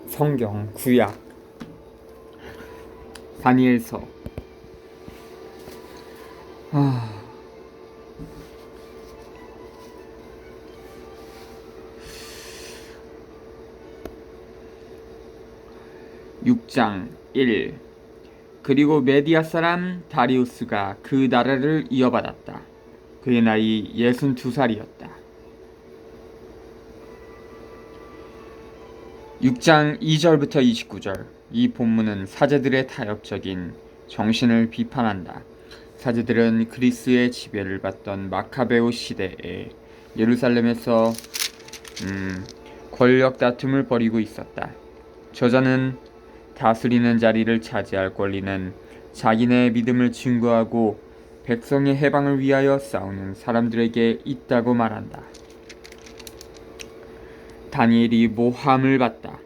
성경 구약 다니엘서 6장 1. 그리고 메디아 사람 다리우스가 그 나라를 이어받았다. 그의 나이 62살이었다. 6장 2절부터 29절. 이 본문은 사제들의 타협적인 정신을 비판한다. 사제들은 그리스의 지배를 받던 마카베오 시대에 예루살렘에서 권력 다툼을 벌이고 있었다. 저자는 다스리는 자리를 차지할 권리는 자기네 믿음을 증거하고 백성의 해방을 위하여 싸우는 사람들에게 있다고 말한다. 다니엘이 모함을 받다.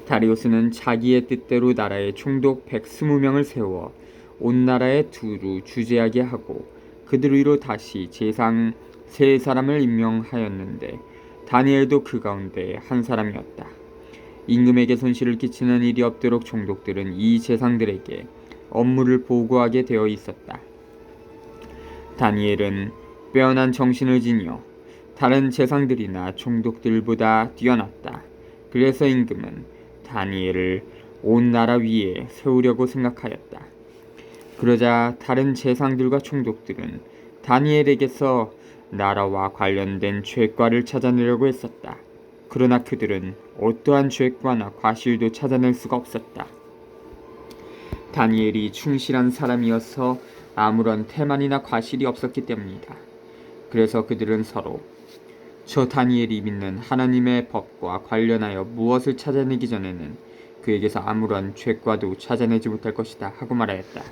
다리우스는 자기의 뜻대로 나라에 총독 120명을 세워 온 나라에 두루 주재하게 하고 그들 위로 다시 제상 3사람을 임명하였는데 다니엘도 그 가운데 한 사람이었다. 임금에게 손실을 끼치는 일이 없도록 총독들은 이 제상들에게 업무를 보고하게 되어 있었다. 다니엘은 빼어난 정신을 지니어 다른 제상들이나 총독들보다 뛰어났다. 그래서 임금은 다니엘을 온 나라 위에 세우려고 생각하였다. 그러자 다른 제상들과 총독들은 다니엘에게서 나라와 관련된 죄과를 찾아내려고 했었다. 그러나 그들은 어떠한 죄과나 과실도 찾아낼 수가 없었다. 다니엘이 충실한 사람이어서 아무런 태만이나 과실이 없었기 때문이다. 그래서 그들은 서로 저 다니엘이 믿는 하나님의 법과 관련하여 무엇을 찾아내기 전에는 그에게서 아무런 죄과도 찾아내지 못할 것이다 하고 말하였다.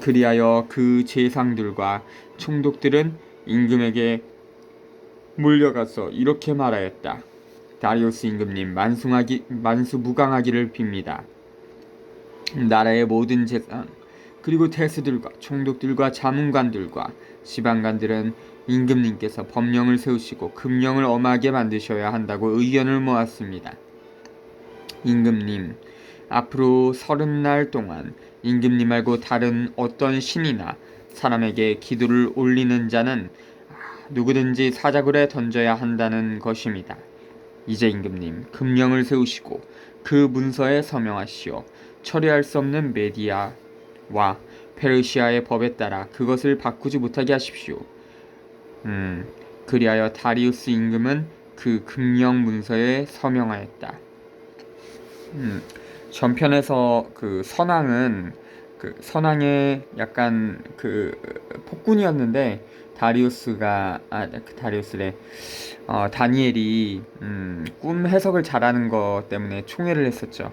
그리하여 그 제상들과 총독들은 임금에게 몰려가서 이렇게 말하였다. 다리우스 임금님 만수무강하기를 빕니다. 나라의 모든 제상 그리고 대수들과 총독들과 자문관들과 지방관들은 임금님께서 법령을 세우시고 금령을 엄하게 만드셔야 한다고 의견을 모았습니다. 임금님, 앞으로 30날 동안 임금님 말고 다른 어떤 신이나 사람에게 기도를 올리는 자는 누구든지 사자굴에 던져야 한다는 것입니다. 이제 임금님, 금령을 세우시고 그 문서에 서명하시어 처리할 수 없는 메디아와 페르시아의 법에 따라 그것을 바꾸지 못하게 하십시오. 그리하여 다리우스 임금은 그 금령 문서에 서명하였다. 전편에서 그 선왕의 약간 그 폭군이었는데 다니엘이 꿈 해석을 잘하는 것 때문에 총애를 했었죠.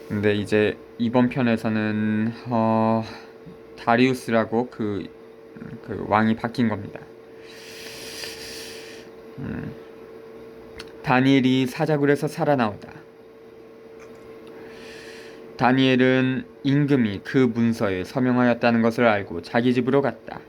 근데 이제 이번 편에서는 다리우스라고 그 왕이 바뀐 겁니다. 다니엘이 사자굴에서 살아나오다. 다니엘은 임금이 그 문서에 서명하였다는 것을 알고 자기 집으로 갔다.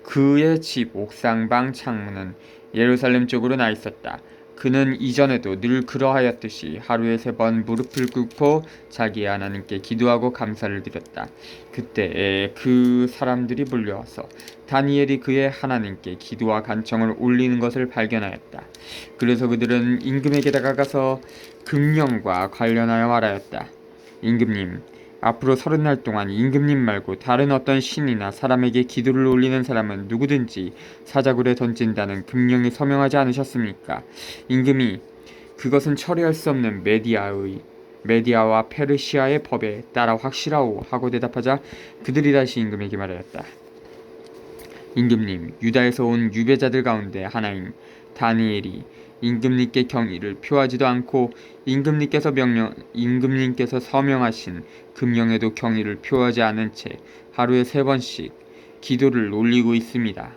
그의 집 옥상방 창문은 예루살렘 쪽으로 나 있었다. 그는 이전에도 늘 그러하였듯이 하루에 3번 무릎을 꿇고 자기 하나님께 기도하고 감사를 드렸다. 그때 그 사람들이 몰려와서 다니엘이 그의 하나님께 기도와 간청을 올리는 것을 발견하였다. 그래서 그들은 임금에게 다가가서 금령과 관련하여 말하였다. 임금님, 앞으로 30날 동안 임금님 말고 다른 어떤 신이나 사람에게 기도를 올리는 사람은 누구든지 사자굴에 던진다는 금령에 서명하지 않으셨습니까? 임금이 그것은 처리할 수 없는 메디아와 페르시아의 법에 따라 확실하오 하고 대답하자 그들이 다시 임금에게 말하였다. 임금님, 유다에서 온 유배자들 가운데 하나인 다니엘이 임금님께 경의를 표하지도 않고 임금님께서 서명하신 금령에도 경의를 표하지 않은 채 하루에 3번씩 기도를 올리고 있습니다.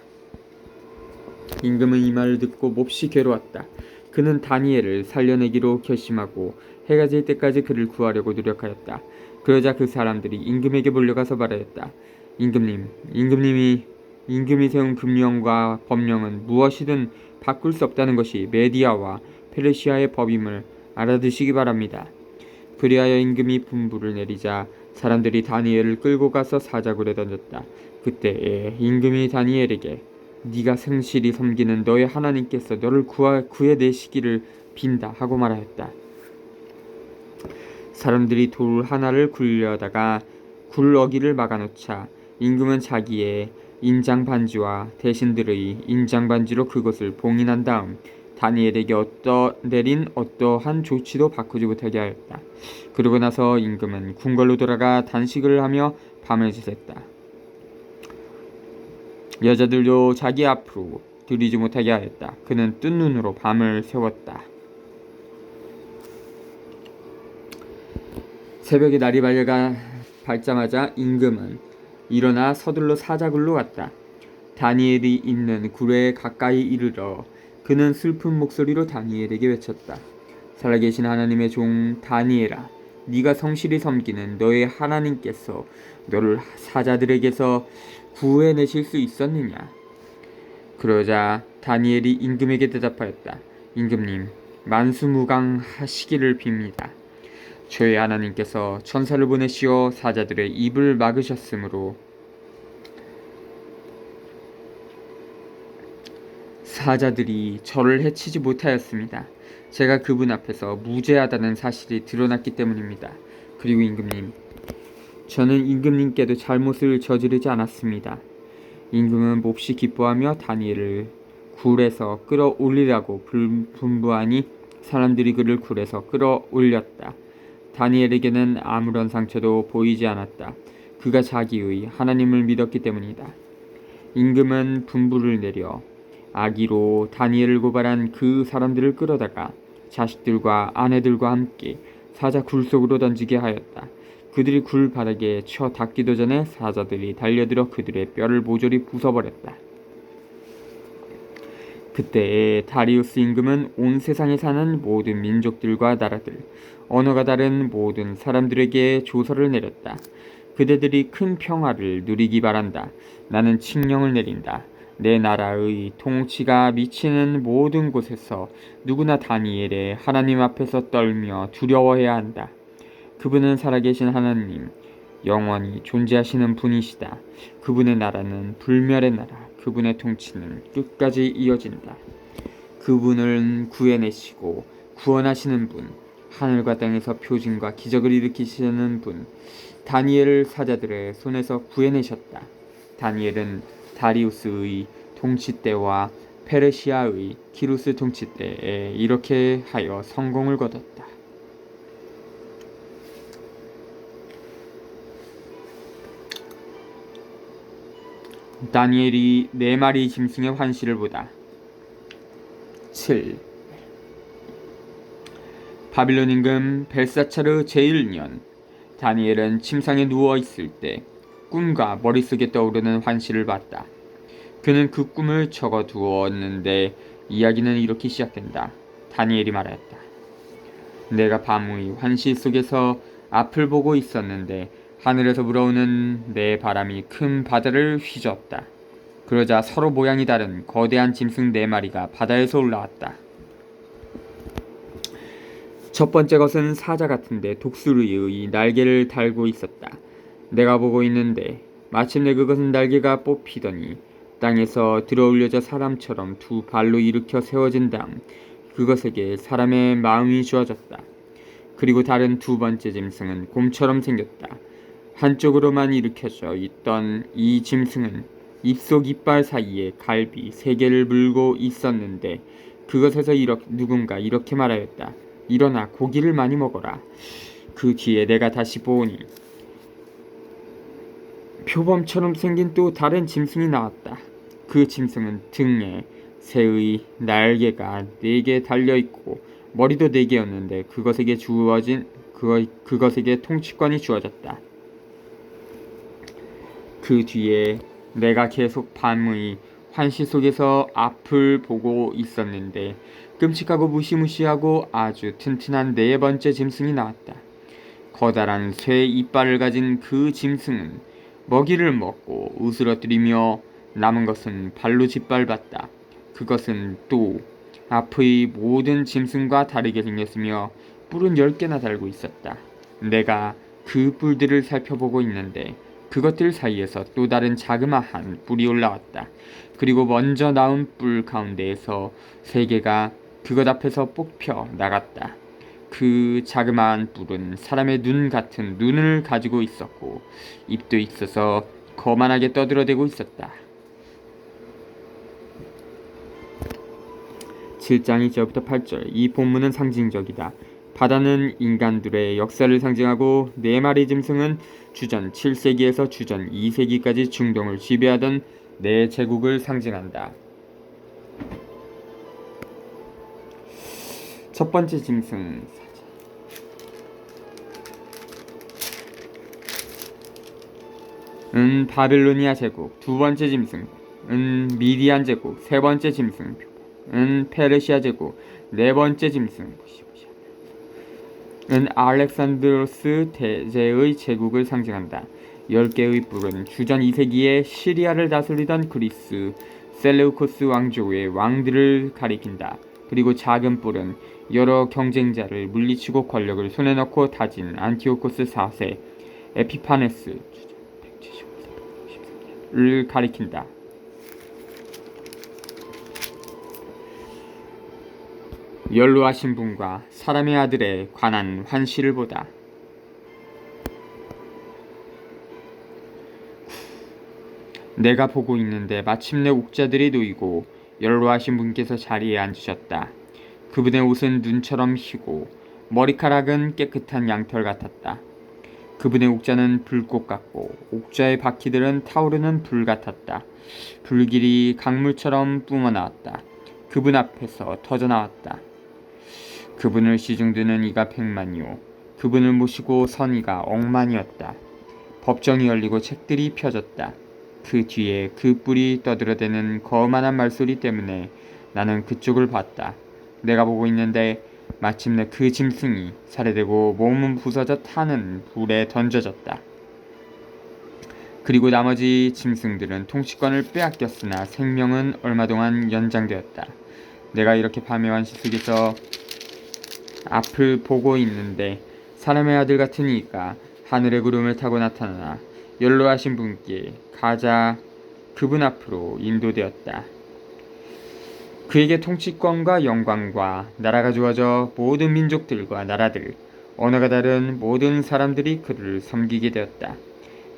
임금은 이 말을 듣고 몹시 괴로웠다. 그는 다니엘을 살려내기로 결심하고 해가 질 때까지 그를 구하려고 노력하였다. 그러자 그 사람들이 임금에게 몰려가서 말하였다. 임금님이 임금이 세운 금령과 법령은 무엇이든 바꿀 수 없다는 것이 메디아와 페르시아의 법임을 알아두시기 바랍니다. 그리하여 임금이 분부를 내리자 사람들이 다니엘을 끌고 가서 사자굴에 던졌다. 그때에 임금이 다니엘에게 네가 성실히 섬기는 너의 하나님께서 너를 구해내시기를 빈다 하고 말하였다. 사람들이 돌 하나를 굴려다가 굴러기를 막아놓자 임금은 자기의 인장 반지와 대신들의 인장 반지로 그것을 봉인한 다음 다니엘에게 내린 어떠한 조치도 바꾸지 못하게 하였다. 그러고 나서 임금은 궁궐로 돌아가 단식을 하며 밤을 지샜다. 여자들도 자기 앞으로 들이지 못하게 하였다. 그는 뜬 눈으로 밤을 새웠다. 새벽에 날이 밝자마자 임금은 일어나 서둘러 사자굴로 갔다. 다니엘이 있는 굴에 가까이 이르러 그는 슬픈 목소리로 다니엘에게 외쳤다. 살아계신 하나님의 종 다니엘아, 네가 성실히 섬기는 너의 하나님께서 너를 사자들에게서 구해내실 수 있었느냐? 그러자 다니엘이 임금에게 대답하였다. 임금님, 만수무강하시기를 빕니다. 저의 하나님께서 천사를 보내시어 사자들의 입을 막으셨으므로 사자들이 저를 해치지 못하였습니다. 제가 그분 앞에서 무죄하다는 사실이 드러났기 때문입니다. 그리고 임금님, 저는 임금님께도 잘못을 저지르지 않았습니다. 임금은 몹시 기뻐하며 다니엘을 굴에서 끌어올리라고 분부하니 사람들이 그를 굴에서 끌어올렸다. 다니엘에게는 아무런 상처도 보이지 않았다. 그가 자기의 하나님을 믿었기 때문이다. 임금은 분부를 내려 악의로 다니엘을 고발한 그 사람들을 끌어다가 자식들과 아내들과 함께 사자 굴 속으로 던지게 하였다. 그들이 굴 바닥에 쳐 닿기도 전에 사자들이 달려들어 그들의 뼈를 모조리 부숴버렸다. 그때 다리우스 임금은 온 세상에 사는 모든 민족들과 나라들, 언어가 다른 모든 사람들에게 조서를 내렸다. 그대들이 큰 평화를 누리기 바란다. 나는 칙령을 내린다. 내 나라의 통치가 미치는 모든 곳에서 누구나 다니엘의 하나님 앞에서 떨며 두려워해야 한다. 그분은 살아계신 하나님, 영원히 존재하시는 분이시다. 그분의 나라는 불멸의 나라, 그분의 통치는 끝까지 이어진다. 그분을 구해내시고 구원하시는 분, 하늘과 땅에서 표징과 기적을 일으키시는 분, 다니엘을 사자들의 손에서 구해내셨다. 다니엘은 다리우스의 통치 때와 페르시아의 키루스 통치 때에 이렇게 하여 성공을 거뒀다. 다니엘이 4마리 짐승의 환시를 보다. 7. 바빌론 임금 벨사차르 제1년 다니엘은 침상에 누워있을 때 꿈과 머릿속에 떠오르는 환시를 봤다. 그는 그 꿈을 적어두었는데 이야기는 이렇게 시작된다. 다니엘이 말하였다. 내가 밤의 환시 속에서 앞을 보고 있었는데 하늘에서 불어오는 내 바람이 큰 바다를 휘젓다. 그러자 서로 모양이 다른 거대한 짐승 4마리가 바다에서 올라왔다. 첫 번째 것은 사자 같은데 독수리의 날개를 달고 있었다. 내가 보고 있는데 마침내 그것은 날개가 뽑히더니 땅에서 들어올려져 사람처럼 2발로 일으켜 세워진 다음 그것에게 사람의 마음이 주어졌다. 그리고 다른 2번째 짐승은 곰처럼 생겼다. 한쪽으로만 일으켜져 있던 이 짐승은 입속 이빨 사이에 갈비 3개를 물고 있었는데 그것에서 누군가 이렇게 말하였다. 일어나 고기를 많이 먹어라. 그 뒤에 내가 다시 보니 표범처럼 생긴 또 다른 짐승이 나왔다. 그 짐승은 등에 새의 날개가 4개 달려있고 머리도 4개였는데 그것에게 통치권이 주어졌다. 그 뒤에 내가 계속 밤의 환시 속에서 앞을 보고 있었는데 끔찍하고 무시무시하고 아주 튼튼한 4번째 짐승이 나왔다. 커다란 쇠 이빨을 가진 그 짐승은 먹이를 먹고 으스러뜨리며 남은 것은 발로 짓밟았다. 그것은 또 앞의 모든 짐승과 다르게 생겼으며 뿔은 10개나 달고 있었다. 내가 그 뿔들을 살펴보고 있는데 그것들 사이에서 또 다른 자그마한 뿔이 올라왔다. 그리고 먼저 나온 뿔 가운데에서 3개가 그것 앞에서 뽑혀 나갔다. 그 자그마한 뿔은 사람의 눈 같은 눈을 가지고 있었고 입도 있어서 거만하게 떠들어대고 있었다. 7장 2절부터 8절. 이 본문은 상징적이다. 바다는 인간들의 역사를 상징하고 4마리 짐승은 주전 7세기에서 주전 2세기까지 중동을 지배하던 4제국을 상징한다. 첫 번째 짐승 바빌로니아 제국, 두 번째 짐승 미디안 제국, 세 번째 짐승 페르시아 제국, 네 번째 짐승 알렉산드로스 대제의 제국을 상징한다. 10개의 뿔은 주전 2세기에 시리아를 다스리던 그리스 셀레우코스 왕조의 왕들을 가리킨다. 그리고 작은 뿔은 여러 경쟁자를 물리치고 권력을 손에 넣고 다진 안티오코스 4세 에피파네스를 가리킨다. 연로하신 분과 사람의 아들에 관한 환시를 보다. 내가 보고 있는데 마침내 옥자들이 놓이고 연로하신 분께서 자리에 앉으셨다. 그분의 옷은 눈처럼 희고 머리카락은 깨끗한 양털 같았다. 그분의 옥자는 불꽃 같고 옥자의 바퀴들은 타오르는 불 같았다. 불길이 강물처럼 뿜어나왔다. 그분 앞에서 터져나왔다. 그분을 시중드는 이가 100만이요 그분을 모시고 선 이가 억만이었다. 법정이 열리고 책들이 펴졌다. 그 뒤에 그 뿔이 떠들어대는 거만한 말소리 때문에 나는 그쪽을 봤다. 내가 보고 있는데 마침내 그 짐승이 살해되고 몸은 부서져 타는 불에 던져졌다. 그리고 나머지 짐승들은 통치권을 빼앗겼으나 생명은 얼마 동안 연장되었다. 내가 이렇게 밤의 환시 속에서 앞을 보고 있는데 사람의 아들 같은 이가 하늘의 구름을 타고 나타나 연로하신 분께 가자 그분 앞으로 인도되었다. 그에게 통치권과 영광과 나라가 주어져 모든 민족들과 나라들, 언어가 다른 모든 사람들이 그를 섬기게 되었다.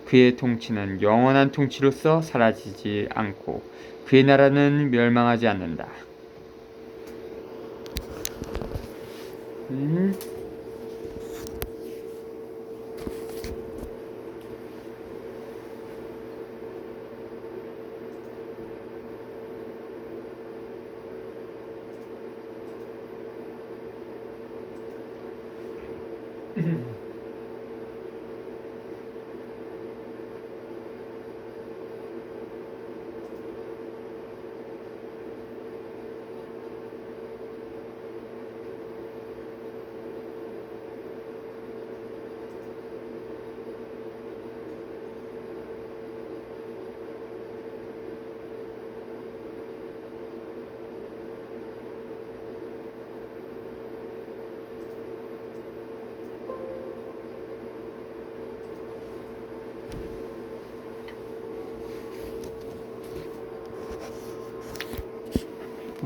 그의 통치는 영원한 통치로서 사라지지 않고 그의 나라는 멸망하지 않는다.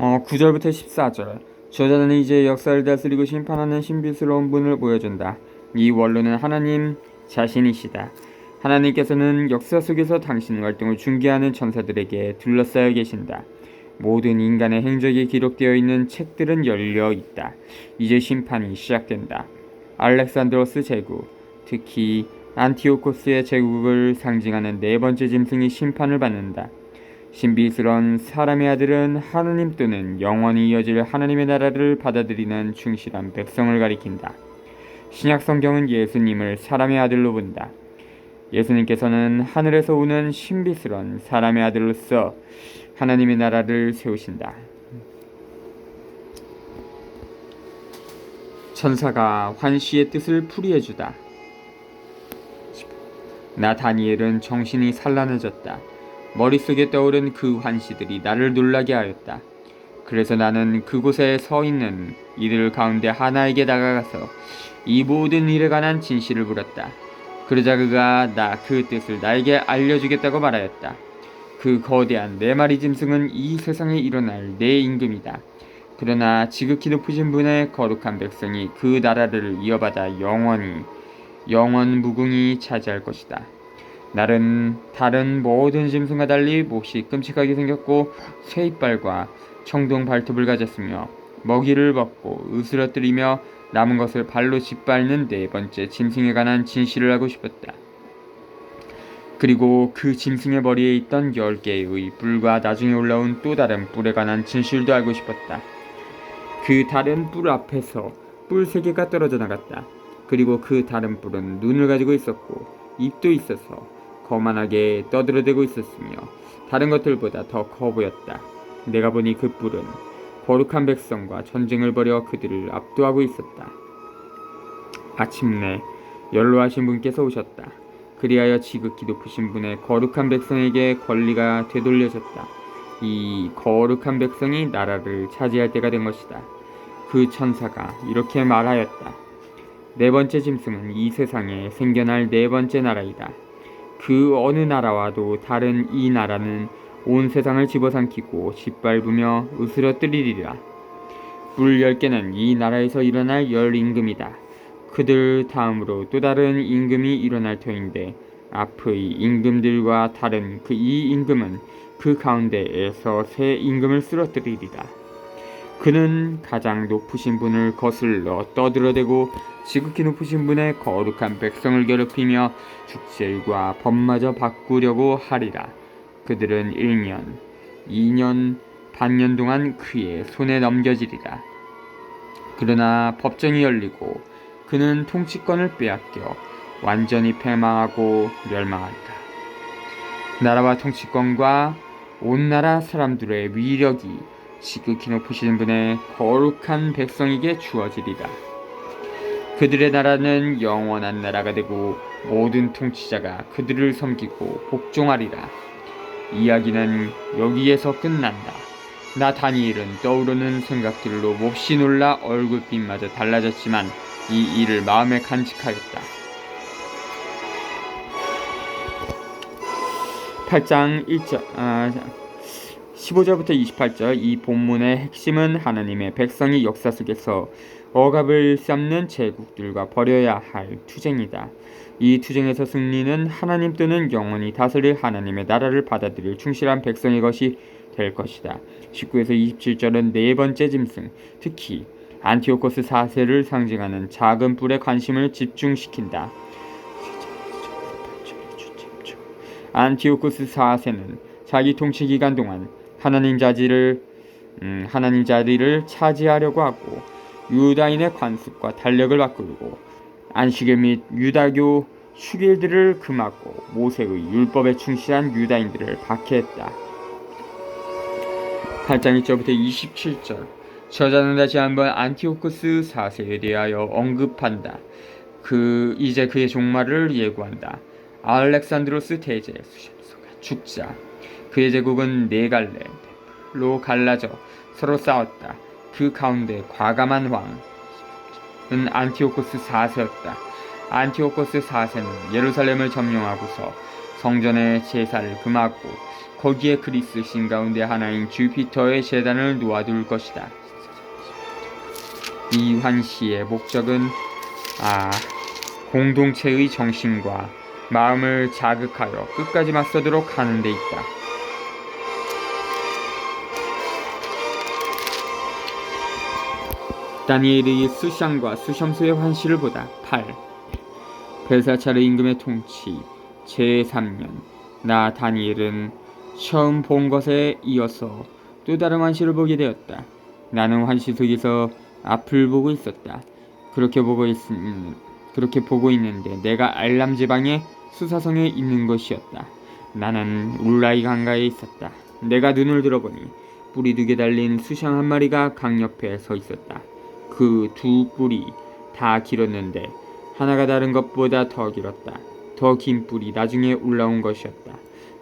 어, 9절부터 14절. 저자는 이제 역사를 다스리고 심판하는 신비스러운 분을 보여준다. 이 원로는 하나님 자신이시다. 하나님께서는 역사 속에서 당신의 활동을 중개하는 천사들에게 둘러싸여 계신다. 모든 인간의 행적이 기록되어 있는 책들은 열려 있다. 이제 심판이 시작된다. 알렉산드로스 제국, 특히 안티오코스의 제국을 상징하는 네 번째 짐승이 심판을 받는다. 신비스러운 사람의 아들은 하느님 또는 영원히 이어질 하나님의 나라를 받아들이는 충실한 백성을 가리킨다. 신약 성경은 예수님을 사람의 아들로 본다. 예수님께서는 하늘에서 오는 신비스러운 사람의 아들로서 하나님의 나라를 세우신다. 천사가 환시의 뜻을 풀이해주다. 나 다니엘은 정신이 산란해졌다. 머릿속에 떠오른 그 환시들이 나를 놀라게 하였다. 그래서 나는 그곳에 서 있는 이들 가운데 하나에게 다가가서 이 모든 일에 관한 진실을 물었다. 그러자 그가 그 뜻을 나에게 알려주겠다고 말하였다. 그 거대한 네 마리 짐승은 이 세상에 일어날 내 임금이다. 그러나 지극히 높으신 분의 거룩한 백성이 그 나라를 이어받아 영원 무궁히 차지할 것이다. 날은 다른 모든 짐승과 달리 몹시 끔찍하게 생겼고 새 이빨과 청동 발톱을 가졌으며 먹이를 먹고 으스러뜨리며 남은 것을 발로 짓밟는 네 번째 짐승에 관한 진실을 하고 싶었다. 그리고 그 짐승의 머리에 있던 10개의 뿔과 나중에 올라온 또 다른 뿔에 관한 진실도 알고 싶었다. 그 다른 뿔 앞에서 뿔 3개가 떨어져 나갔다. 그리고 그 다른 뿔은 눈을 가지고 있었고 입도 있어서 거만하게 떠들어대고 있었으며 다른 것들보다 더 커 보였다. 내가 보니 그 뿔은 거룩한 백성과 전쟁을 벌여 그들을 압도하고 있었다. 마침내 연로하신 분께서 오셨다. 그리하여 지극히 높으신 분의 거룩한 백성에게 권리가 되돌려졌다. 이 거룩한 백성이 나라를 차지할 때가 된 것이다. 그 천사가 이렇게 말하였다. 네 번째 짐승은 이 세상에 생겨날 네 번째 나라이다. 그 어느 나라와도 다른 이 나라는 온 세상을 집어삼키고 짓밟으며 으스러뜨리리라. 뿔 10개는 이 나라에서 일어날 임금이다. 그들 다음으로 또 다른 임금이 일어날 터인데 앞의 임금들과 다른 이 임금은 그 가운데에서 새 임금을 쓰러뜨리리라. 그는 가장 높으신 분을 거슬러 떠들어대고 지극히 높으신 분의 거룩한 백성을 괴롭히며 축제일과 법마저 바꾸려고 하리라. 그들은 1년, 2년, 반년 동안 그의 손에 넘겨지리라. 그러나 법정이 열리고 그는 통치권을 빼앗겨 완전히 패망하고 멸망한다. 나라와 통치권과 온 나라 사람들의 위력이 지극히 높으신 분의 거룩한 백성에게 주어지리라. 그들의 나라는 영원한 나라가 되고 모든 통치자가 그들을 섬기고 복종하리라. 이야기는 여기에서 끝난다. 나 다니엘은 떠오르는 생각들로 몹시 놀라 얼굴빛마저 달라졌지만 이 일을 마음에 간직하였다. 8장 15절부터 28절. 이 본문의 핵심은 하나님의 백성이 역사 속에서 억압을 쌓는 제국들과 벌여야 할 투쟁이다. 이 투쟁에서 승리는 하나님 또는 영원히 다스릴 하나님의 나라를 받아들일 충실한 백성의 것이 될 것이다. 19에서 27절은 네 번째 짐승, 특히 안티오코스 4세를 상징하는 작은 뿔에 관심을 집중시킨다. 안티오코스 4세는 자기 통치 기간 동안 하나님 자리를 차지하려고 하고 유다인의 관습과 달력을 바꾸고 안식일 및 유다교 휴일들을 금하고 모세의 율법에 충실한 유다인들을 박해했다. 8장 1절부터 27절. 저자는 다시 한번 안티오코스 4세에 대하여 언급한다. 이제 그의 종말을 예고한다. 알렉산드로스 대제 수심소가 죽자 그의 제국은 네 갈래로 갈라져 서로 싸웠다. 그 가운데 과감한 왕은 안티오코스 4세였다. 안티오코스 4세는 예루살렘을 점령하고서 성전의 제사를 금하고 거기에 그리스 신 가운데 하나인 주피터의 제단을 놓아둘 것이다. 이 환시의 목적은 공동체의 정신과 마음을 자극하여 끝까지 맞서도록 하는 데 있다. 다니엘의 수샹과 수셴수의 환시를 보다. 8. 벨사차르 임금의 통치 제3년. 나 다니엘은 처음 본 것에 이어서 또 다른 환시를 보게 되었다. 나는 환시 속에서 앞을 보고 있었다. 그렇게 보고 있는데 내가 알람 지방의 수사성에 있는 것이었다. 나는 울라이 강가에 있었다. 내가 눈을 들어보니 뿔이 2개 달린 수샹 한 마리가 강 옆에 서 있었다. 그 두 뿔이 다 길었는데 하나가 다른 것보다 더 길었다. 더 긴 뿔이 나중에 올라온 것이었다.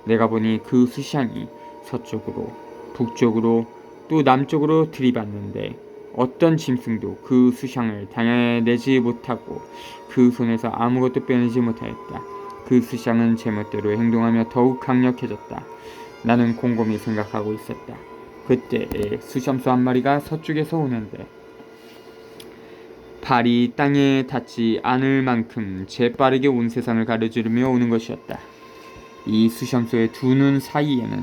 내가 보니 그 수샹이 서쪽으로, 북쪽으로, 또 남쪽으로 들이받는데 어떤 짐승도 그 수샹을 당해내지 못하고 그 손에서 아무것도 빼내지 못하였다. 그 수샹은 제멋대로 행동하며 더욱 강력해졌다. 나는 곰곰이 생각하고 있었다. 그때에 수염소 한 마리가 서쪽에서 오는데 발이 땅에 닿지 않을 만큼 재빠르게 온 세상을 가로지르며 오는 것이었다. 이 수염소의 두 눈 사이에는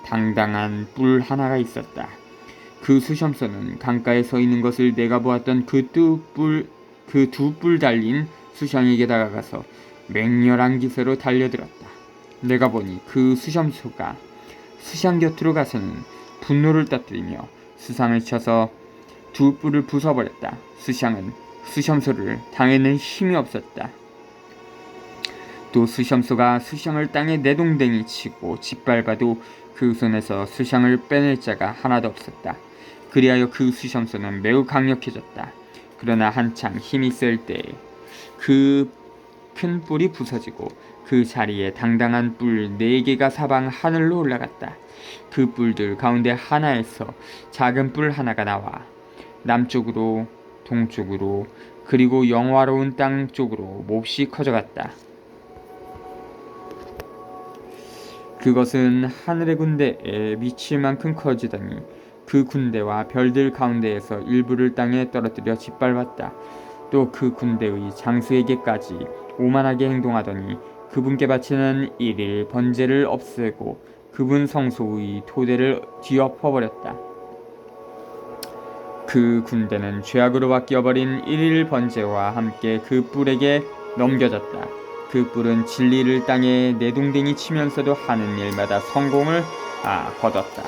당당한 뿔 하나가 있었다. 그 수염소는 강가에 서 있는 것을 내가 보았던 그 두 뿔 달린 수샹에게 다가가서 맹렬한 기세로 달려들었다. 내가 보니 그 수염소가 수샹 곁으로 가서는 분노를 터뜨리며 수상을 쳐서 두 뿔을 부숴버렸다. 수샹은 수염소를 당해낼 힘이 없었다. 또 수염소가 수샹을 땅에 내동댕이 치고 짓밟아도 그 손에서 수샹을 빼낼 자가 하나도 없었다. 그리하여 그 수염소는 매우 강력해졌다. 그러나 한창 힘이 셀 때에 그 큰 뿔이 부서지고 그 자리에 당당한 뿔 4개가 사방 하늘로 올라갔다. 그 뿔들 가운데 하나에서 작은 뿔 하나가 나와 남쪽으로, 동쪽으로, 그리고 영화로운 땅 쪽으로 몹시 커져갔다. 그것은 하늘의 군대에 미칠 만큼 커지더니 그 군대와 별들 가운데에서 일부를 땅에 떨어뜨려 짓밟았다. 또 그 군대의 장수에게까지 오만하게 행동하더니 그분께 바치는 일일 번제를 없애고 그분 성소의 토대를 뒤엎어버렸다. 그 군대는 죄악으로 바뀌어버린 일일 번제와 함께 그 뿔에게 넘겨졌다. 그 뿔은 진리를 땅에 내동댕이 치면서도 하는 일마다 성공을 거뒀다.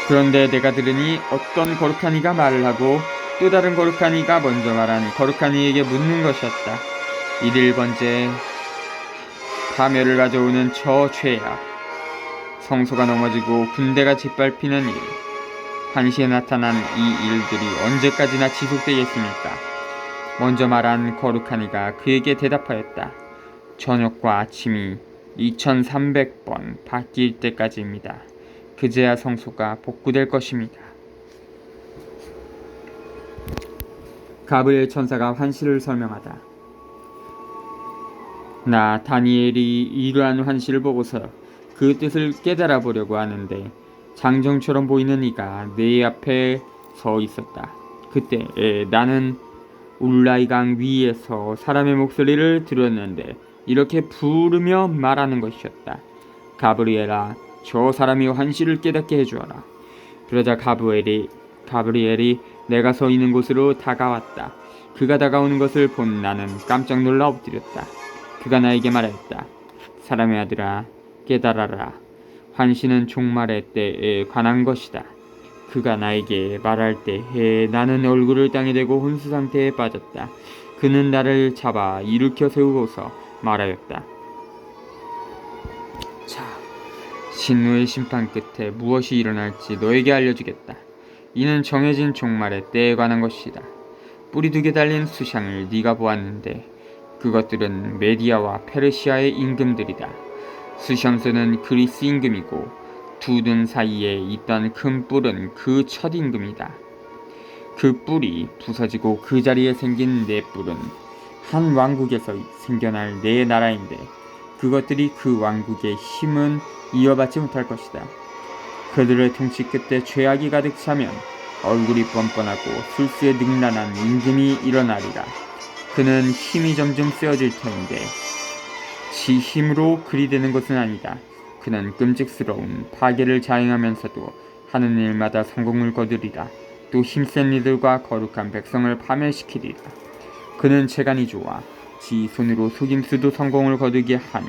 그런데 내가 들으니 어떤 거룩한 이가 말을 하고 또 다른 거룩한 이가 먼저 말한 거룩한 이에게 묻는 것이었다. 일일 번제 파멸을 가져오는 저 죄악, 성소가 넘어지고 군대가 짓밟히는 일, 한시에 나타난 이 일들이 언제까지나 지속되겠습니까? 먼저 말한 거룩한 이가 그에게 대답하였다. 저녁과 아침이 2300번 바뀔 때까지입니다. 그제야 성소가 복구될 것입니다. 가브리엘 천사가 환시를 설명하다. 나 다니엘이 이러한 환시를 보고서 그 뜻을 깨달아 보려고 하는데 장정처럼 보이는 이가 내 앞에 서 있었다. 그때 나는 울라이 강 위에서 사람의 목소리를 들었는데 이렇게 부르며 말하는 것이었다. 가브리엘아, 저 사람이 환시를 깨닫게 해주어라. 그러자 가브리엘이 내가 서 있는 곳으로 다가왔다. 그가 다가오는 것을 본 나는 깜짝 놀라 엎드렸다. 그가 나에게 말했다. 사람의 아들아, 깨달아라. 환시는 종말의 때에 관한 것이다. 그가 나에게 말할 때에 나는 얼굴을 땅에 대고 혼수 상태에 빠졌다. 그는 나를 잡아 일으켜 세우고서 말하였다. 자, 진노의 심판 끝에 무엇이 일어날지 너에게 알려주겠다. 이는 정해진 종말의 때에 관한 것이다. 뿔이 2개 달린 수샹을 네가 보았는데 그것들은 메디아와 페르시아의 임금들이다. 수샴스는 그리스 임금이고 두 눈 사이에 있던 큰 뿔은 그 첫 임금이다. 그 뿔이 부서지고 그 자리에 생긴 4뿔은 한 왕국에서 생겨날 4나라인데 그것들이 그 왕국의 힘은 이어받지 못할 것이다. 그들의 통치 끝에 죄악이 가득 차면 얼굴이 뻔뻔하고 술수에 능란한 임금이 일어나리라. 그는 힘이 점점 세어질 터인데 지 힘으로 그리 되는 것은 아니다. 그는 끔찍스러운 파괴를 자행하면서도 하는 일마다 성공을 거두리라. 또 힘센 이들과 거룩한 백성을 파멸시키리라. 그는 재간이 좋아 지 손으로 속임수도 성공을 거두게 하니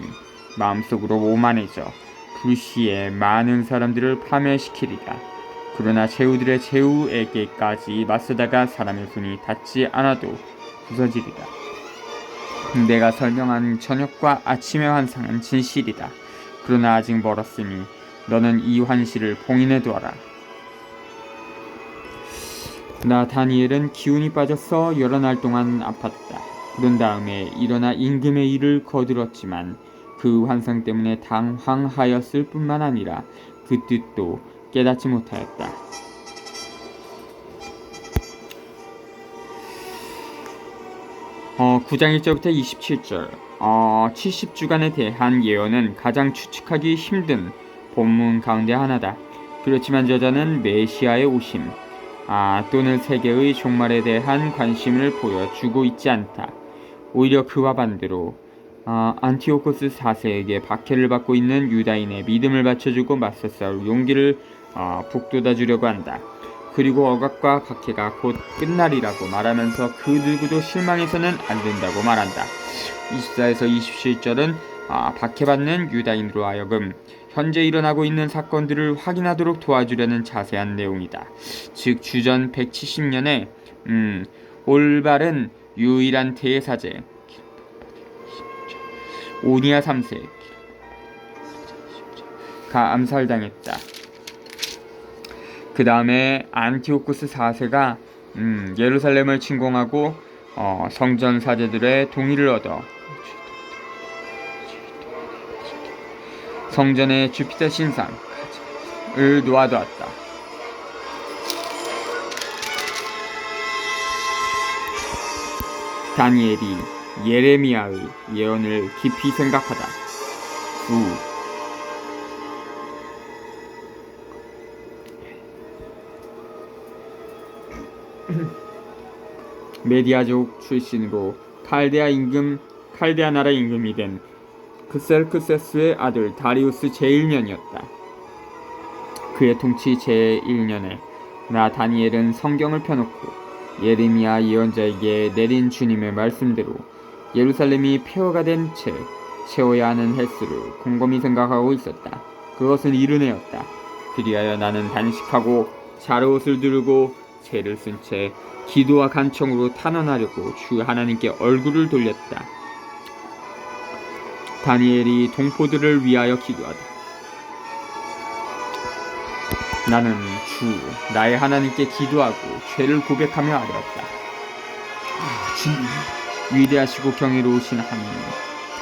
마음속으로 오만해져 불시에 많은 사람들을 파멸시키리라. 그러나 제후들의 제후에게까지 맞서다가 사람의 손이 닿지 않아도 부서지리라. 내가 설명한 저녁과 아침의 환상은 진실이다. 그러나 아직 멀었으니 너는 이 환시를 봉인해 두어라. 나 다니엘은 기운이 빠져서 여러 날 동안 아팠다. 그런 다음에 일어나 임금의 일을 거들었지만 그 환상 때문에 당황하였을 뿐만 아니라 그 뜻도 깨닫지 못하였다. 9장 1절부터 27절 70주간에 대한 예언은 가장 추측하기 힘든 본문 가운데 하나다. 그렇지만 저자는 메시아의 오심 또는 세계의 종말에 대한 관심을 보여주고 있지 않다. 오히려 그와 반대로 안티오코스 4세에게 박해를 받고 있는 유다인의 믿음을 받쳐주고 맞서 싸울 용기를 북돋아주려고 한다. 그리고 억압과 박해가 곧 끝날이라고 말하면서 그 누구도 실망해서는 안 된다고 말한다. 24에서 27절은 박해받는 유다인으로 하여금 현재 일어나고 있는 사건들을 확인하도록 도와주려는 자세한 내용이다. 즉 주전 170년에 올바른 유일한 대사제 오니아 3세가 암살당했다. 그 다음에 안티오쿠스 4세가 예루살렘을 침공하고 성전 사제들의 동의를 얻어 성전의 주피터 신상을 놓아두었다. 다니엘이 예레미야의 예언을 깊이 생각하다. 메디아족 출신으로 칼데아 나라 임금이 된 크셀크세스의 아들 다리우스 제1년이었다. 그의 통치 제1년에 나 다니엘은 성경을 펴놓고 예레미야 예언자에게 내린 주님의 말씀대로 예루살렘이 폐허가 된 채 채워야 하는 횟수를 곰곰이 생각하고 있었다. 그것은 이른해였다. 그리하여 나는 단식하고 자르옷을 두르고 죄를 쓴 채 기도와 간청으로 탄원하려고 주 하나님께 얼굴을 돌렸다. 다니엘이 동포들을 위하여 기도하다. 나는 주 나의 하나님께 기도하고 죄를 고백하며 아뢰었다. 주님, 위대하시고 경이로우신 하나님,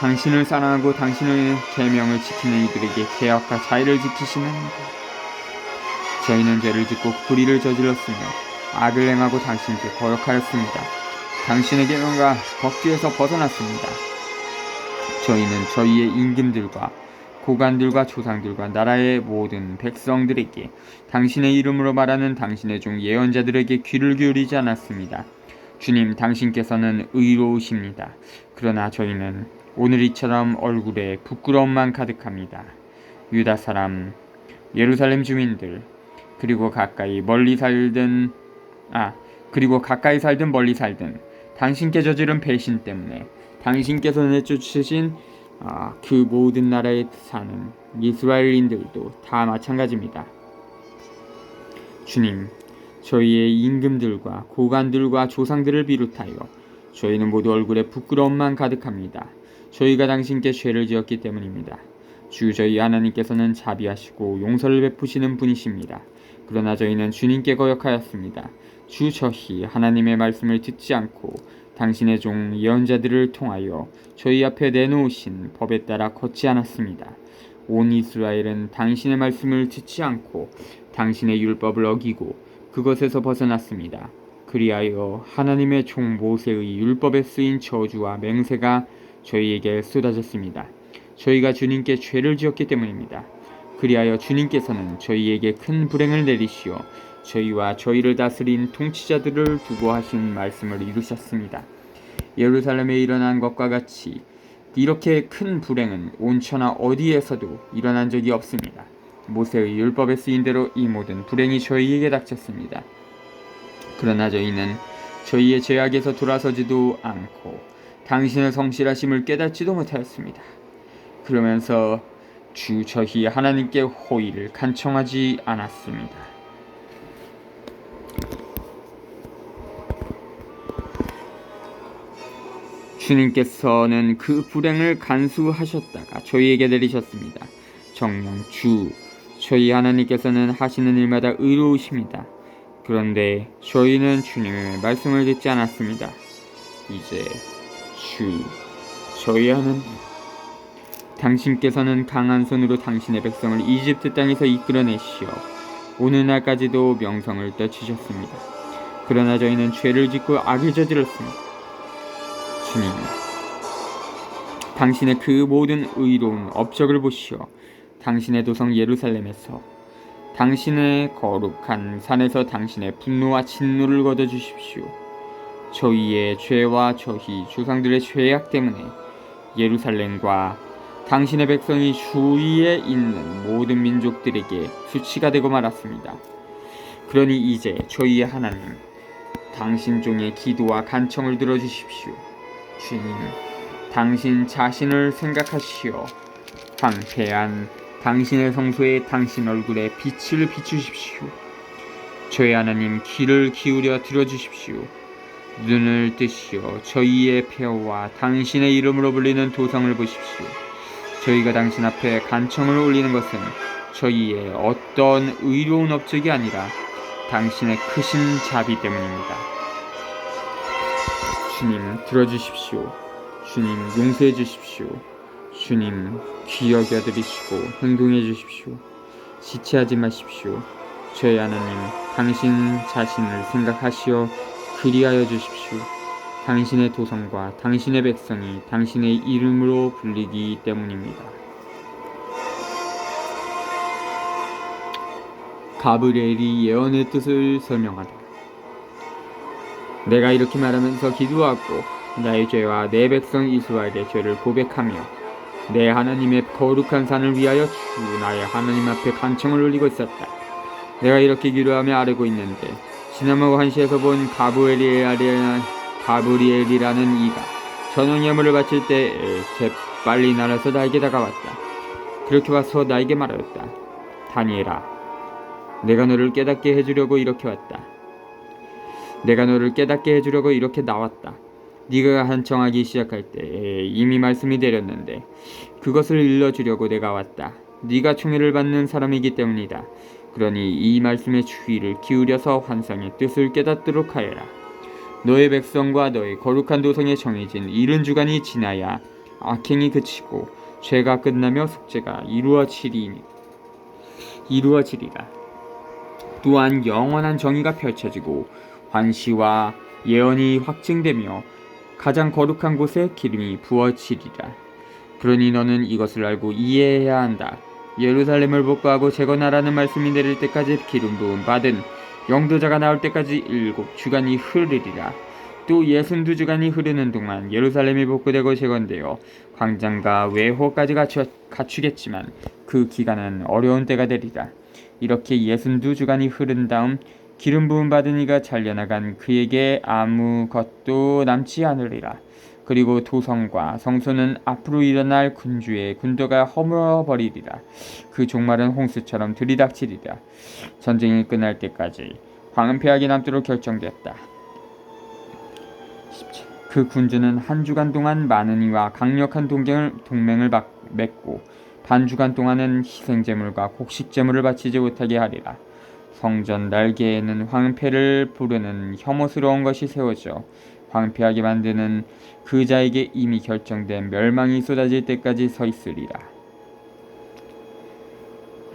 당신을 사랑하고 당신의 계명을 지키는 이들에게 계약과 자유를 지키시는 저희는 죄를 짓고 불의를 저질렀으며 악을 행하고 당신께 거역하였습니다. 당신의 계명과 법규에서 벗어났습니다. 저희는 저희의 임금들과 고관들과 조상들과 나라의 모든 백성들에게 당신의 이름으로 말하는 당신의 종 예언자들에게 귀를 기울이지 않았습니다. 주님, 당신께서는 의로우십니다. 그러나 저희는 오늘 이처럼 얼굴에 부끄러움만 가득합니다. 유다 사람, 예루살렘 주민들, 그리고 가까이 살든 멀리 살든 당신께 저지른 배신 때문에 당신께서 내쫓으신 그 모든 나라에 사는 이스라엘인들도 다 마찬가지입니다. 주님, 저희의 임금들과 고관들과 조상들을 비롯하여 저희는 모두 얼굴에 부끄러움만 가득합니다. 저희가 당신께 죄를 지었기 때문입니다. 주 저희 하나님께서는 자비하시고 용서를 베푸시는 분이십니다. 그러나 저희는 주님께 거역하였습니다. 주 저희 하나님의 말씀을 듣지 않고 당신의 종 예언자들을 통하여 저희 앞에 내놓으신 법에 따라 걷지 않았습니다. 온 이스라엘은 당신의 말씀을 듣지 않고 당신의 율법을 어기고 그것에서 벗어났습니다. 그리하여 하나님의 종 모세의 율법에 쓰인 저주와 맹세가 저희에게 쏟아졌습니다. 저희가 주님께 죄를 지었기 때문입니다. 그리하여 주님께서는 저희에게 큰 불행을 내리시어 저희와 저희를 다스린 통치자들을 두고 하신 말씀을 이루셨습니다. 예루살렘에 일어난 것과 같이 이렇게 큰 불행은 온 천하 어디에서도 일어난 적이 없습니다. 모세의 율법에 쓰인 대로 이 모든 불행이 저희에게 닥쳤습니다. 그러나 저희는 저희의 죄악에서 돌아서지도 않고 당신의 성실하심을 깨닫지도 못하였습니다. 그러면서 주 저희 하나님께 호의를 간청하지 않았습니다. 주님께서는 그 불행을 간수하셨다가 저희에게 내리셨습니다. 정녕 주 저희 하나님께서는 하시는 일마다 의로우십니다. 그런데 저희는 주님의 말씀을 듣지 않았습니다. 이제 주의, 저희 하나님, 당신께서는 강한 손으로 당신의 백성을 이집트 땅에서 이끌어내시어 오늘날까지도 명성을 떨치셨습니다. 그러나 저희는 죄를 짓고 악을 저질렀습니다. 주님, 당신의 그 모든 의로운 업적을 보시어 당신의 도성 예루살렘에서 당신의 거룩한 산에서 당신의 분노와 진노를 거둬주십시오. 저희의 죄와 저희 조상들의 죄악 때문에 예루살렘과 당신의 백성이 주위에 있는 모든 민족들에게 수치가 되고 말았습니다. 그러니 이제 저희의 하나님, 당신 종의 기도와 간청을 들어주십시오. 주님, 당신 자신을 생각하시어 황폐한 당신의 성소에 당신 얼굴에 빛을 비추십시오. 저희 하나님, 귀를 기울여 들어주십시오. 눈을 뜨시어 저희의 폐허와 당신의 이름으로 불리는 도성을 보십시오. 저희가 당신 앞에 간청을 올리는 것은 저희의 어떤 의로운 업적이 아니라 당신의 크신 자비 때문입니다. 주님, 들어주십시오. 주님, 용서해 주십시오. 주님, 귀 여겨드리시고 행동해 주십시오. 지체하지 마십시오. 저희 하나님, 당신 자신을 생각하시어 그리하여 주십시오. 당신의 도성과 당신의 백성이 당신의 이름으로 불리기 때문입니다. 가브리엘이 예언의 뜻을 설명하다. 내가 이렇게 말하면서 기도하고 나의 죄와 내 백성 이스라엘의 죄를 고백하며 내 하나님의 거룩한 산을 위하여 주 나의 하나님 앞에 간청을 올리고 있었다. 내가 이렇게 기도하며 아뢰고 있는데 시나무 환시에서 본 가브리엘이라는 이가 전원 예물을 바칠 때에 재빨리 날아서 나에게 다가왔다. 그렇게 와서 나에게 말하였다. 다니엘아, 내가 너를 깨닫게 해주려고 이렇게 왔다. 내가 너를 깨닫게 해주려고 이렇게 나왔다. 네가 한청하기 시작할 때에 이미 말씀이 내렸는데 그것을 일러주려고 내가 왔다. 네가 총애를 받는 사람이기 때문이다. 그러니 이 말씀에 주의를 기울여서 환상의 뜻을 깨닫도록 하여라. 너의 백성과 너의 거룩한 도성에 정해진 이른 주간이 지나야 악행이 그치고 죄가 끝나며 속죄가 이루어지리라. 또한 영원한 정의가 펼쳐지고 환시와 예언이 확증되며 가장 거룩한 곳에 기름이 부어지리라. 그러니 너는 이것을 알고 이해해야 한다. 예루살렘을 복구하고 재건하라는 말씀이 내릴 때까지 기름 부음 받은 영도자가 나올 때까지 7주간이 흐르리라. 또 62주간이 흐르는 동안 예루살렘이 복구되고 재건되어 광장과 외호까지 갖추겠지만 그 기간은 어려운 때가 되리라. 이렇게 62주간이 흐른 다음 기름 부음 받은 이가 잘려나간 그에게 아무것도 남지 않으리라. 그리고 도성과 성소는 앞으로 일어날 군주의 군도가 허물어버리리라. 그 종말은 홍수처럼 들이닥치리라. 전쟁이 끝날 때까지 황폐하게 남도록 결정되었다. 그 군주는 한 주간 동안 많은 이와 강력한 동맹을 맺고 반주간 동안은 희생제물과 곡식제물을 바치지 못하게 하리라. 성전 날개에는 황폐를 부르는 혐오스러운 것이 세워져 황폐하게 만드는 그 자에게 이미 결정된 멸망이 쏟아질 때까지 서 있으리라.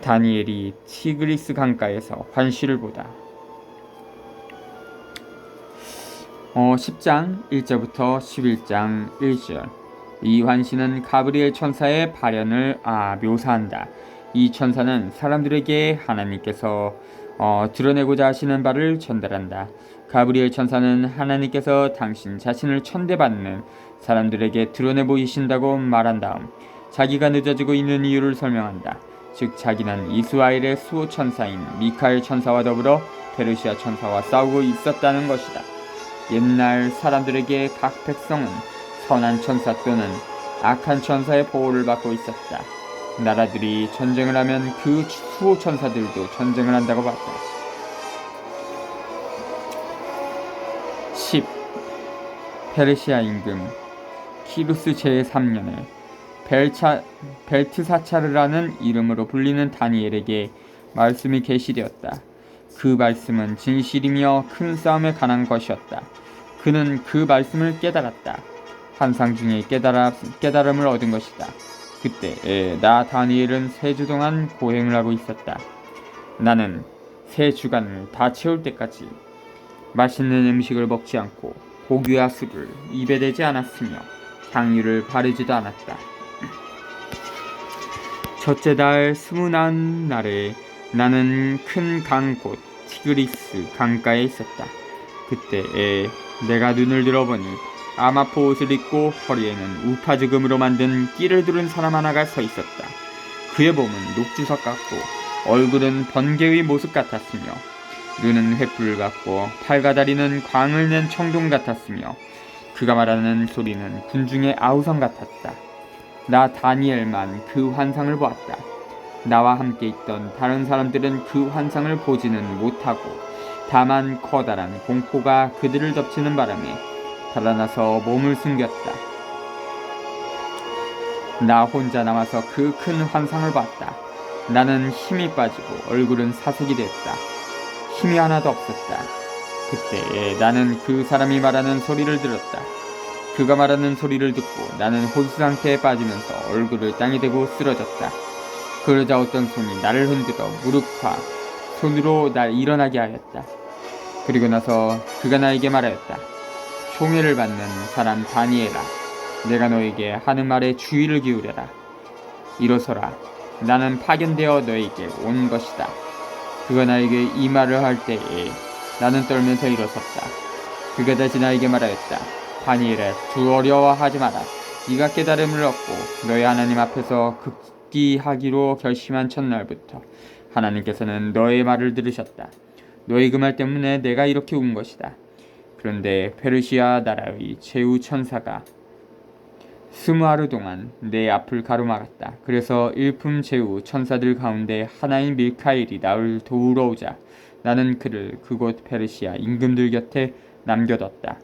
다니엘이 티그리스 강가에서 환시를 보다. 10장 1절부터 11장 1절. 이 환시는 가브리엘 천사의 발현을 묘사한다. 이 천사는 사람들에게 하나님께서 드러내고자 하시는 바를 전달한다. 가브리엘 천사는 하나님께서 당신 자신을 천대받는 사람들에게 드러내 보이신다고 말한 다음 자기가 늦어지고 있는 이유를 설명한다. 즉 자기는 이스라엘의 수호 천사인 미카엘 천사와 더불어 페르시아 천사와 싸우고 있었다는 것이다. 옛날 사람들에게 각 백성은 선한 천사 또는 악한 천사의 보호를 받고 있었다. 나라들이 전쟁을 하면 그 수호 천사들도 전쟁을 한다고 봤다. 10. 페르시아 임금 키루스 제3년에 벨트사차르라는 이름으로 불리는 다니엘에게 말씀이 계시되었다. 그 말씀은 진실이며 큰 싸움에 관한 것이었다. 그는 그 말씀을 깨달았다. 환상 중에 깨달음을 얻은 것이다. 그때 나 다니엘은 3주 동안 고행을 하고 있었다. 나는 3주간을 다 채울 때까지 맛있는 음식을 먹지 않고 고기와 술을 입에 대지 않았으며 향유를 바르지도 않았다. 첫째 달 29 날에 나는 큰 강 곧 티그리스 강가에 있었다. 그때 내가 눈을 들어보니 아마포 옷을 입고 허리에는 우파죽음으로 만든 띠를 두른 사람 하나가 서 있었다. 그의 몸은 녹주석 같고 얼굴은 번개의 모습 같았으며 눈은 횃불을 갖고 팔과 다리는 광을 낸 청동 같았으며 그가 말하는 소리는 군중의 아우성 같았다. 나 다니엘만 그 환상을 보았다. 나와 함께 있던 다른 사람들은 그 환상을 보지는 못하고 다만 커다란 공포가 그들을 덮치는 바람에 달아나서 몸을 숨겼다. 나 혼자 남아서 그 큰 환상을 봤다. 나는 힘이 빠지고 얼굴은 사색이 됐다. 힘이 하나도 없었다. 그때 나는 그 사람이 말하는 소리를 들었다. 그가 말하는 소리를 듣고 나는 혼수 상태에 빠지면서 얼굴을 땅에 대고 쓰러졌다. 그러자 어떤 손이 나를 흔들어 무릎과 손으로 날 일어나게 하였다. 그리고 나서 그가 나에게 말하였다. 총애를 받는 사람 다니엘아, 내가 너에게 하는 말에 주의를 기울여라. 일어서라. 나는 파견되어 너에게 온 것이다. 그가 나에게 이 말을 할 때에 나는 떨면서 일어섰다. 그가 다시 나에게 말하였다. 다니엘아, 두려워하지 마라. 네가 깨달음을 얻고 너의 하나님 앞에서 극기하기로 결심한 첫날부터 하나님께서는 너의 말을 들으셨다. 너의 그 말 때문에 내가 이렇게 운 것이다. 그런데 페르시아 나라의 제후 천사가 20하루 동안 내 앞을 가로막았다. 그래서 일품 제후 천사들 가운데 하나인 밀카엘이 나를 도우러 오자 나는 그를 그곳 페르시아 임금들 곁에 남겨뒀다.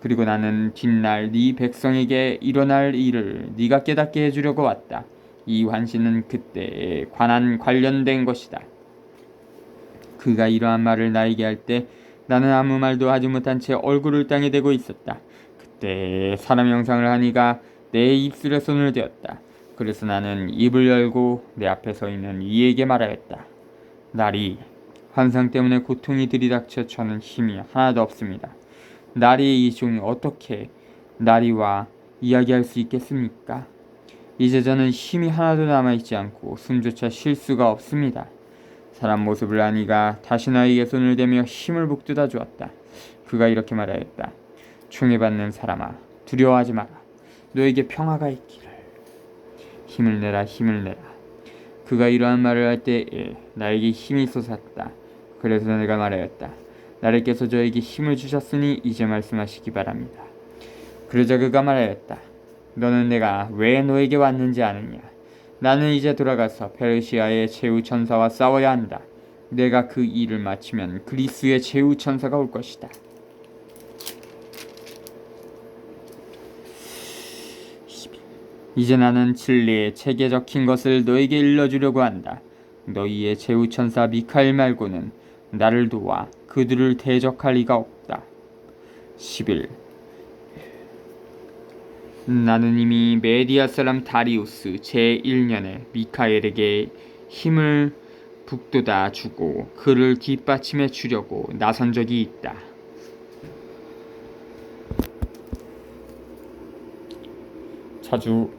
그리고 나는 뒷날 네 백성에게 일어날 일을 네가 깨닫게 해주려고 왔다. 이 환신은 그때에 관련된 것이다. 그가 이러한 말을 나에게 할 때 나는 아무 말도 하지 못한 채 얼굴을 땅에 대고 있었다. 그때 사람 형상을 하니가 내 입술에 손을 대었다. 그래서 나는 입을 열고 내 앞에 서 있는 이에게 말하였다. 나리, 환상 때문에 고통이 들이닥쳐 저는 힘이 하나도 없습니다. 나리의 이 종이 어떻게 나리와 이야기할 수 있겠습니까? 이제 저는 힘이 하나도 남아있지 않고 숨조차 쉴 수가 없습니다. 사람 모습을 하니가 다시 나에게 손을 대며 힘을 북돋아 주었다. 그가 이렇게 말하였다. 총애받는 사람아, 두려워하지 마라. 너에게 평화가 있기를. 힘을 내라, 힘을 내라. 그가 이러한 말을 할 때에 나에게 힘이 솟았다. 그래서 내가 말하였다. 나리께서 저에게 힘을 주셨으니 이제 말씀하시기 바랍니다. 그러자 그가 말하였다. 너는 내가 왜 너에게 왔는지 아느냐? 나는 이제 돌아가서 페르시아의 제후 천사와 싸워야 한다. 내가 그 일을 마치면 그리스의 제후 천사가 올 것이다. 이제 나는 진리의 책에 적힌 것을 너에게 일러주려고 한다. 너희의 제후 천사 미카엘 말고는 나를 도와 그들을 대적할 리가 없다. 10일 나는 이미 메디아 사람 다리우스 제1년에 미카엘에게 힘을 북돋아 주고 그를 뒷받침해 주려고 나선 적이 있다. 자주